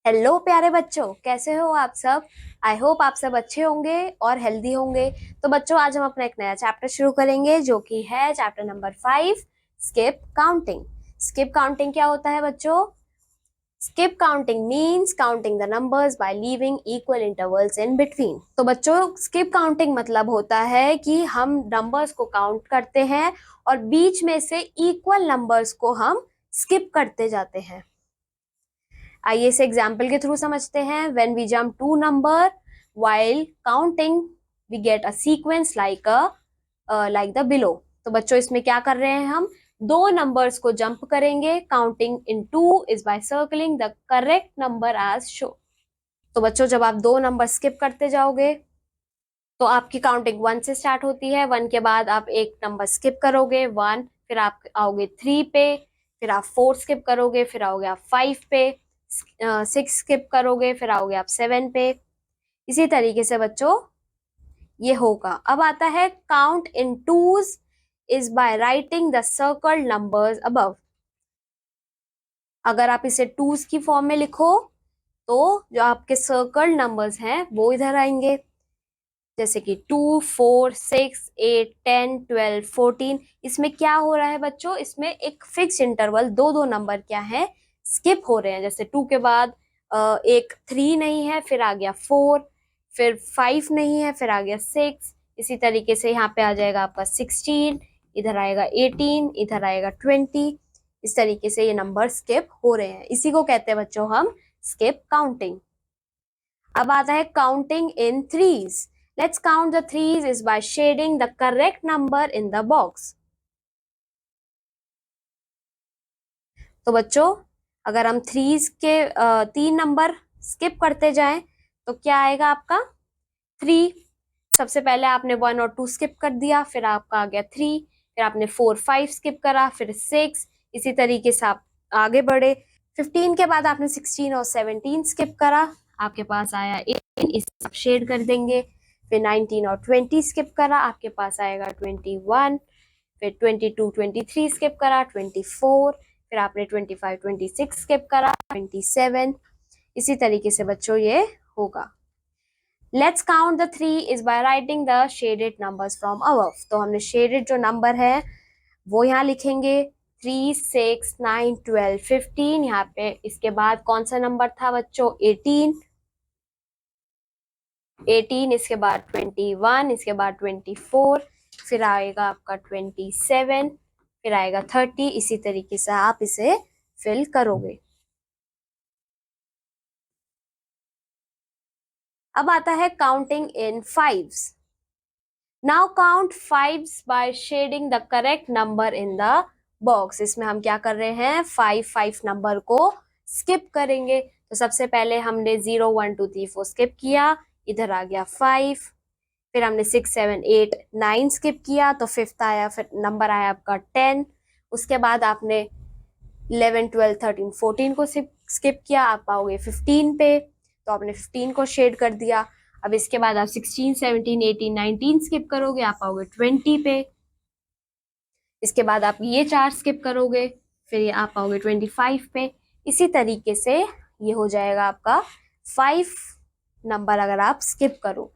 Hello प्यारे बच्चों, कैसे हो आप सब। आई होप आप सब अच्छे होंगे और हेल्दी होंगे। तो बच्चों, आज हम अपना एक नया चैप्टर शुरू करेंगे जो कि है chapter number 5, skip counting. Skip counting क्या होता है बच्चों? Skip counting means counting the numbers by leaving equal intervals in between. तो बच्चों, स्किप काउंटिंग मतलब होता है कि हम नंबर्स को काउंट करते हैं और बीच में से इक्वल नंबर्स को हम स्किप करते जाते हैं। आइए इसे एग्जाम्पल के थ्रू समझते हैं। When we jump to number while counting we get a sequence like the below. तो बच्चों, इसमें क्या कर रहे हैं? हम दो नंबर्स को जंप करेंगे। Counting in two is by circling the correct number as show. तो बच्चों, जब आप दो नंबर स्किप करते जाओगे तो आपकी काउंटिंग 1 से स्टार्ट होती है। 1 के बाद आप एक नंबर स्किप करोगे 1, फिर आप आओगे 3 पे, फिर आप 4 स्किप करोगे, फिर आओगे आप 5 पे, 6 स्किप करोगे, फिर आओगे आप 7 पे। इसी तरीके से बच्चों ये होगा। अब आता है count in twos is by writing the circle numbers above. अगर आप इसे टूज की फॉर्म में लिखो तो जो आपके सर्कल नंबर्स हैं वो इधर आएंगे, जैसे कि 2, 4, 6, 8, 10, 12, 14। इसमें क्या हो रहा है बच्चों? इसमें एक फिक्स इंटरवल दो दो नंबर क्या है स्किप हो रहे हैं। जैसे 2 के बाद एक 3 नहीं है, फिर आ गया 4, फिर 5 नहीं है, फिर आ गया 6। इसी तरीके से यहाँ पे आ जाएगा आपका 16, इधर आएगा 18, इधर आएगा 20। इस तरीके से ये नंबर स्किप हो रहे हैं। इसी को कहते हैं बच्चों हम स्किप काउंटिंग। अब आता है counting in threes. Let's count the threes is by shading the correct number in the box. तो बच्चों, अगर हम थ्रीज के 3 नंबर स्किप करते जाएं तो क्या आएगा आपका? 3। सबसे पहले आपने 1 और 2 स्किप कर दिया, फिर आपका आ गया 3, फिर आपने 4, 5 स्किप करा, फिर 6। इसी तरीके से आप आगे बढ़े। 15 के बाद आपने 16 और 17 स्किप करा, आपके पास आया 18, इसे आप शेड कर देंगे। फिर 19 और 20 स्किप करा, आपके पास आएगा 21। फिर 22, 23 स्किप करा, 24। फिर आपने 25, 26 स्किप करा, 27। इसी तरीके से बच्चों ये होगा। Let's count the three is by writing the shaded numbers from above. तो हमने शेडेड जो नंबर है वो यहाँ लिखेंगे 3, 6, 9, 12, 15। यहाँ पे इसके बाद कौन सा नंबर था बच्चों? 18। 18, इसके बाद 21, इसके बाद 24, फिर आएगा आपका 27, फिर आएगा 30। इसी तरीके से आप इसे फिल करोगे। अब आता है counting in fives. Now count fives by shading the correct number in the box. इसमें हम क्या कर रहे हैं? 5 नंबर को स्किप करेंगे। तो सबसे पहले हमने 0, 1, 2, 3, 4 स्किप किया, इधर आ गया 5। फिर हमने 6, 7, 8, 9 स्किप किया, तो फिफ्थ आया, फिर नंबर आया आपका 10। उसके बाद आपने 11, 12, 13, 14 को स्किप किया, आप पाओगे 15 पे, तो आपने 15 को शेड कर दिया। अब इसके बाद आप 16, 17, 18, 19 स्किप करोगे, आप पाओगे 20 पे। इसके बाद आप ये 4 स्किप करोगे, फिर ये आप पाओगे 25 पे। इसी तरीके से ये हो जाएगा आपका 5 नंबर अगर आप स्किप करो।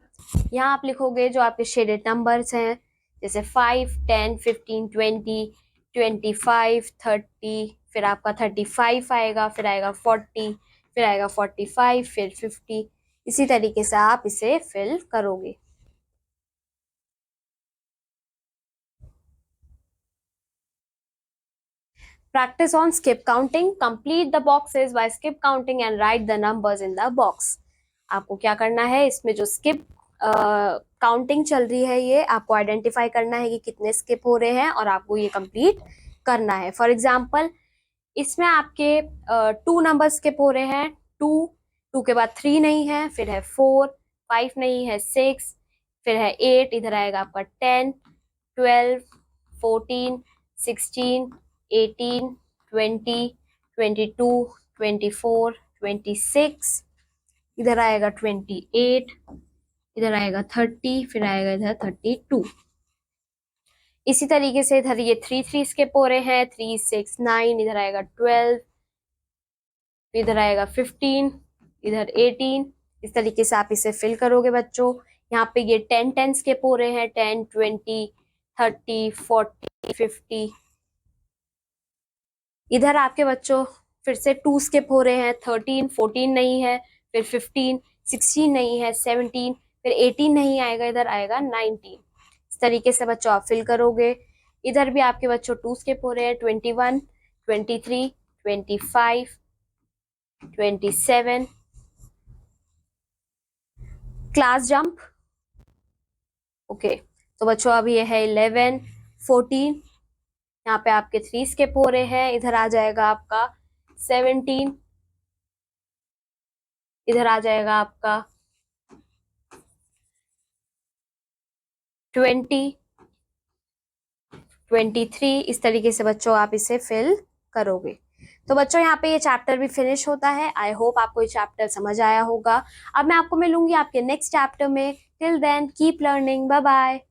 यहाँ आप लिखोगे जो आपके शेडेड नंबर्स हैं, जैसे 5, 10, 15, 20, 25, 30, फिर आपका 35 आएगा, फिर आएगा 40, फिर आएगा 45, फिर 50। इसी तरीके से आप इसे फिल करोगे। Practice on skip counting. Complete the boxes by skip counting and write the numbers in the box. आपको क्या करना है? इसमें जो स्किप काउंटिंग चल रही है ये आपको आइडेंटिफाई करना है कि कितने स्किप हो रहे हैं और आपको ये कंप्लीट करना है। फॉर एग्जाम्पल, इसमें आपके 2 नंबर स्किप हो रहे हैं। 2 के बाद 3 नहीं है, फिर है 4, 5 नहीं है, 6, फिर है 8, इधर आएगा आपका 10, 12, 14, 16, 18, 20, 22, 24, 26, इधर आएगा 28, इधर आएगा 30, फिर आएगा इधर 32। इसी तरीके से इधर ये 3 स्किप हो रहे हैं, 3, 6, 9, इधर आएगा 12, इधर आएगा 15, इधर 18, इस तरीके से आप इसे फिल करोगे बच्चों। यहाँ पे ये 10 स्किप हो रहे हैं, 10, 20, 30, 40, 50। इधर आपके बच्चों फिर से 2 स्किप हो रहे हैं, 13, 14 नहीं है, फिर 15, 16 नहीं है, 17, फिर 18 नहीं आएगा, इधर आएगा 19। इस तरीके से बच्चों आप फिल करोगे। इधर भी आपके बच्चों 2 स्किप हो रहे हैं, 21, 23, 25, 27। Class jump, okay. तो बच्चों अब ये है 11, 14, यहाँ पे आपके 3 स्किप हो रहे हैं, इधर आ जाएगा आपका 17, इधर आ जाएगा आपका 20, 23। इस तरीके से बच्चों आप इसे फिल करोगे। तो बच्चों यहाँ पे ये चैप्टर भी फिनिश होता है। आई होप आपको ये चैप्टर समझ आया होगा। अब मैं आपको मिलूंगी आपके नेक्स्ट चैप्टर में। Till then keep learning, bye bye.